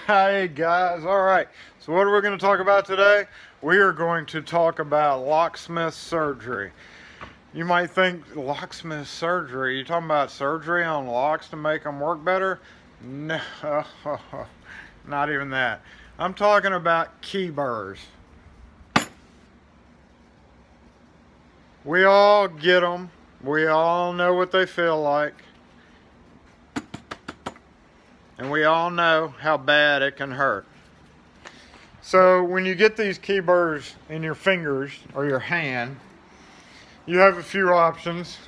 Hey guys, alright, so what are we going to talk about today? We are going to talk about locksmith surgery. You might think locksmith surgery, you talking about surgery on locks to make them work better? No, not even that. I'm talking about key burrs. We all get them, we all know what they feel like. And we all know how bad it can hurt. So when you get these key burrs in your fingers or your hand, you have a few options.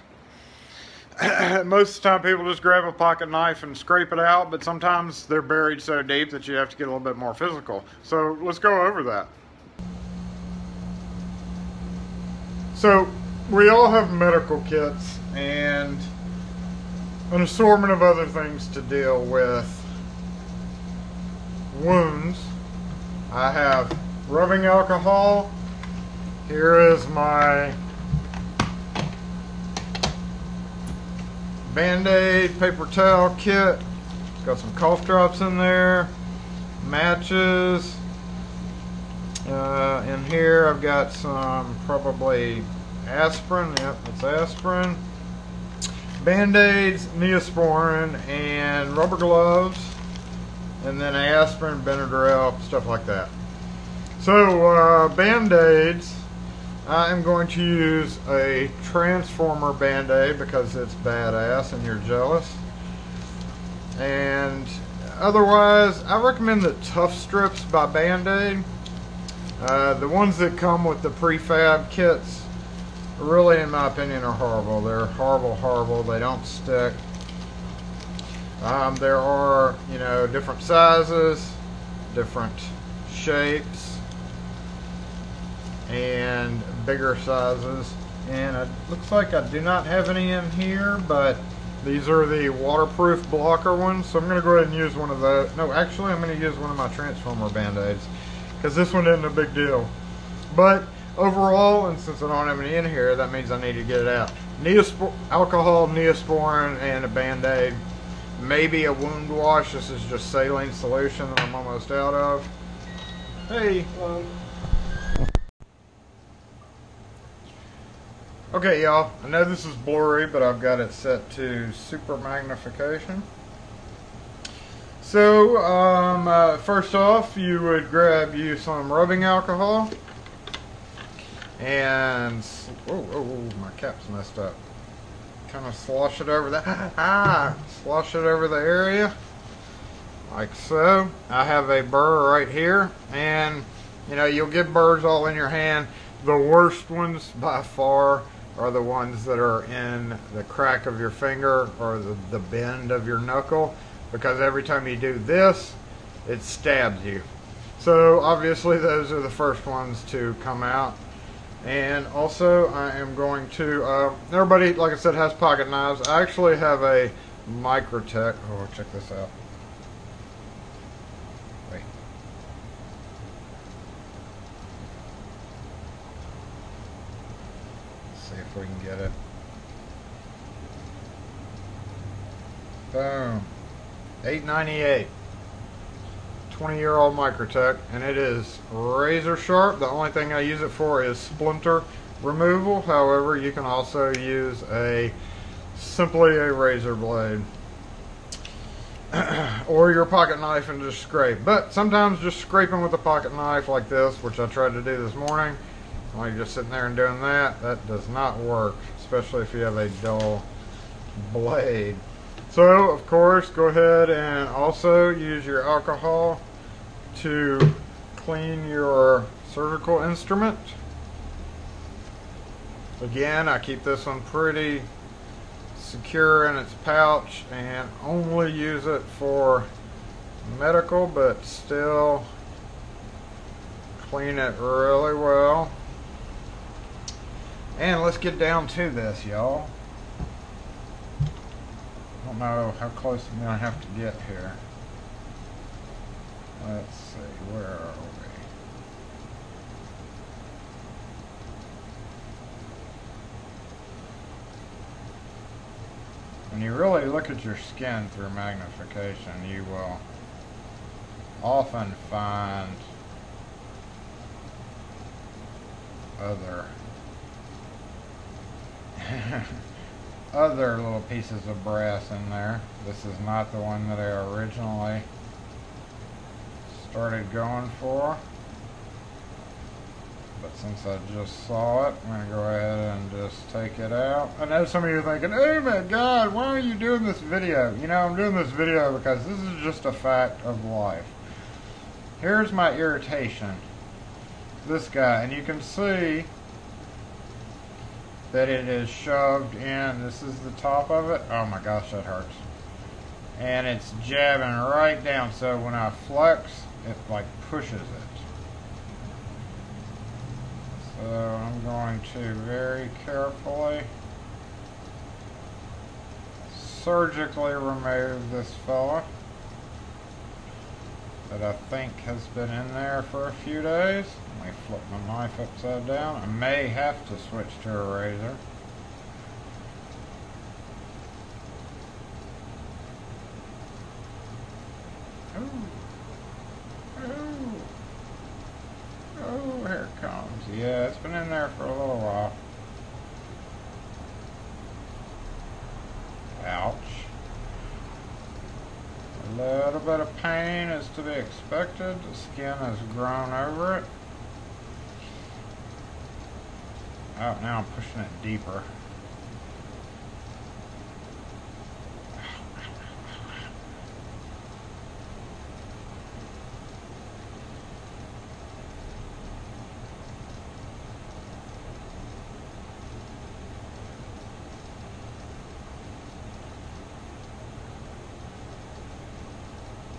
Most of the time people just grab a pocket knife and scrape it out, but sometimes they're buried so deep that you have to get a little bit more physical. So let's go over that. So we all have medical kits and an assortment of other things to deal with wounds. I have rubbing alcohol. Here is my Band-Aid paper towel kit. Got some cough drops in there, matches. In here I've got some probably aspirin. Yep, it's aspirin. Band-Aids, Neosporin, and rubber gloves, and then aspirin, Benadryl, stuff like that. So Band-Aids, I am going to use a Transformer Band-Aid because it's badass and you're jealous. And otherwise, I recommend the Tough Strips by Band-Aid. The ones that come with the prefab kits, really, in my opinion, are horrible. They're horrible. They don't stick. There are, different sizes, different shapes, and bigger sizes. And it looks like I do not have any in here, but these are the waterproof blocker ones. So I'm going to go ahead and use one of those. No, actually, I'm going to use one of my Transformer Band-Aids because this one isn't a big deal. But overall, and since I don't have any in here, that means I need to get it out. Alcohol, Neosporin, and a Band-Aid. Maybe a wound wash. This is just saline solution that I'm almost out of. Hey. Okay, y'all. I know this is blurry, but I've got it set to super magnification. So, first off, you would grab you some rubbing alcohol. And my cap's messed up. Kind of slosh it over that. Slosh it over the area like so. I have a burr right here, and you'll get burrs all in your hand. The worst ones by far are the ones that are in the crack of your finger or the bend of your knuckle, because every time you do this, it stabs you. So obviously those are the first ones to come out. And also, I am going to, everybody, like I said, has pocket knives. I actually have a Microtech. Oh, check this out. Wait. Let's see if we can get it. Boom. $8.98. 20-year-old Microtech, and it is razor sharp. The only thing I use it for is splinter removal. However, you can also use simply a razor blade or your pocket knife and just scrape. But sometimes just scraping with a pocket knife like this, which I tried to do this morning, while you're just sitting there and doing that does not work, especially if you have a dull blade. So, of course, go ahead and also use your alcohol to clean your surgical instrument. Again, I keep this one pretty secure in its pouch and only use it for medical, but still clean it really well. And let's get down to this, y'all. I don't know how close I'm going to have to get here. Let's see, where are we? When you really look at your skin through magnification, you will often find other other little pieces of brass in there. This is not the one that I originally started going for, but since I just saw it, I'm going to go ahead and just take it out. I know some of you are thinking, oh my god, why are you doing this video? You know, I'm doing this video because this is just a fact of life. Here's my irritation. This guy, and you can see that it is shoved in. This is the top of it. Oh my gosh, that hurts. And it's jabbing right down, so when I flex, it like pushes it. So I'm going to very carefully surgically remove this fella that I think has been in there for a few days. Let me flip my knife upside down. I may have to switch to a razor. Oh, here it comes. Yeah, it's been in there for a little while. Ouch. A little bit of pain is to be expected. The skin has grown over it. Oh, now I'm pushing it deeper.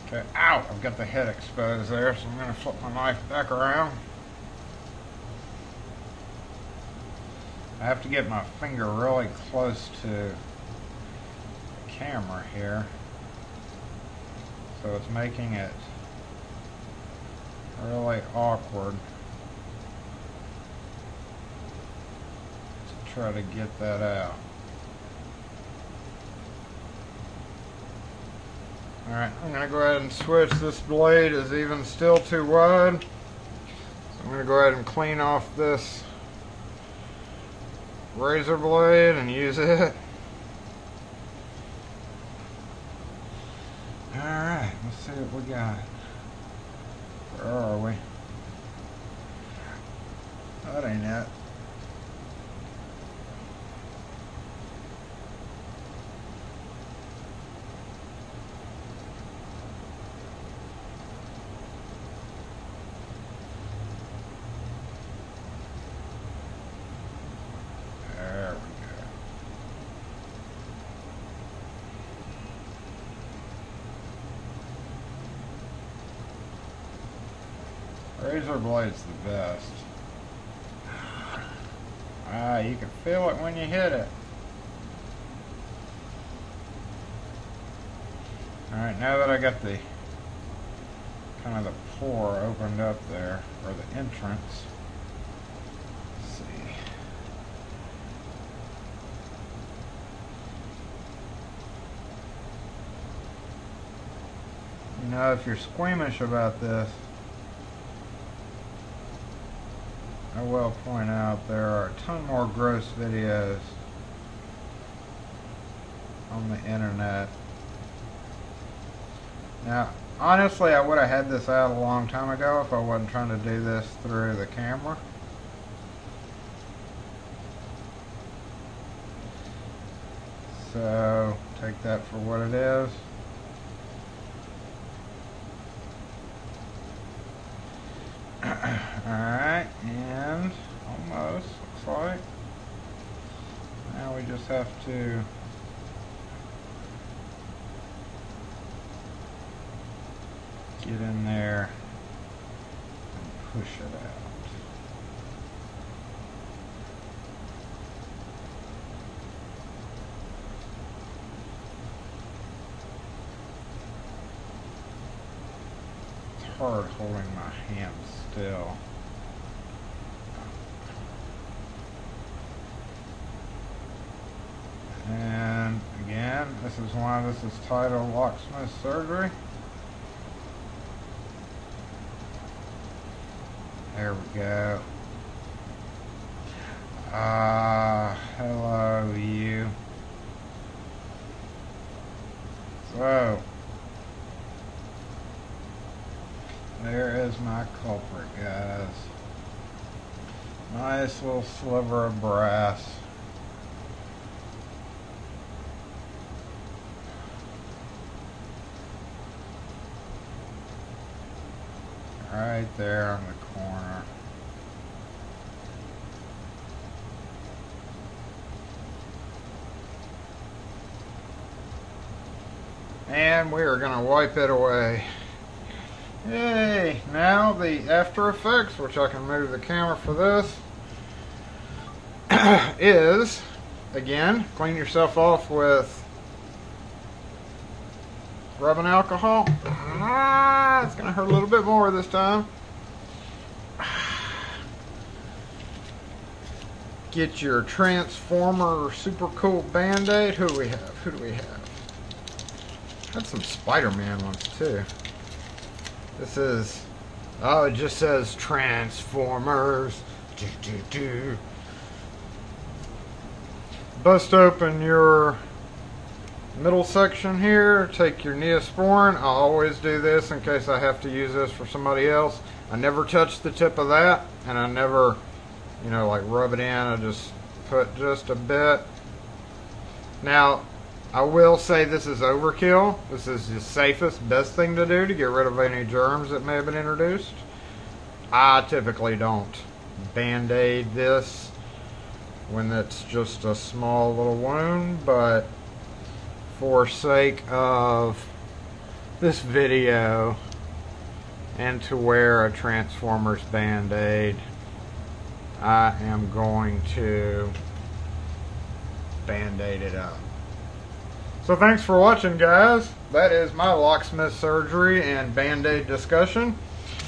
Okay, ow! I've got the head exposed there, so I'm going to flip my knife back around. I have to get my finger really close to the camera here, so it's making it really awkward to try to get that out. Alright, I'm going to go ahead and switch. This blade is even still too wide, so I'm going to go ahead and clean off this razor blade and use it. Alright, let's see what we got. Where are we? That ain't it. Razor blade's the best. Ah, you can feel it when you hit it. Alright, now that I got the kind of the pore opened up there, or the entrance, let's see. You know, if you're squeamish about this, I will point out there are a ton more gross videos on the internet. Now, honestly, I would have had this out a long time ago if I wasn't trying to do this through the camera. So, take that for what it is. Alright, and almost, looks like. Now we just have to get in there and push it out. It's hard holding my hand still. And again, this is why this is titled Locksmith Surgery. There we go. Hello, you. So, there is my culprit, guys. Nice little sliver of brass. Right there on the corner. And we are going to wipe it away. Yay! Now the After Effects, which I can move the camera for this, is, again, clean yourself off with rubbing alcohol. It's going to hurt a little bit more this time. Get your Transformer super cool Band-Aid. Who do we have? Who do we have? Had some Spider-Man ones too. This is, oh, it just says Transformers. Bust open your middle section here. Take your Neosporin. I always do this in case I have to use this for somebody else. I never touch the tip of that, and I never, you know, like rub it in. I just put just a bit. Now, I will say this is overkill. This is the safest, best thing to do to get rid of any germs that may have been introduced. I typically don't Band-Aid this when it's just a small little wound, but for sake of this video and to wear a Transformers Band-Aid, I am going to Band-Aid it up. So thanks for watching, guys. That is my locksmith surgery and Band-Aid discussion.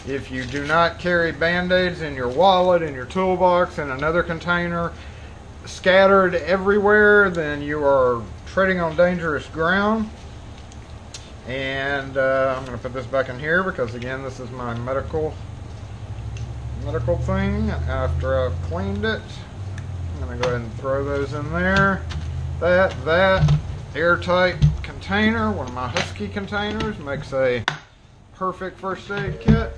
If you do not carry Band-Aids in your wallet, in your toolbox, in another container, scattered everywhere, then you are treading on dangerous ground. And I'm going to put this back in here because, again, this is my medical thing after I've cleaned it. I'm going to go ahead and throw those in there. That airtight container, one of my Husky containers, makes a perfect first aid kit.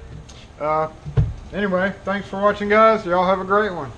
Anyway, thanks for watching, guys. Y'all have a great one.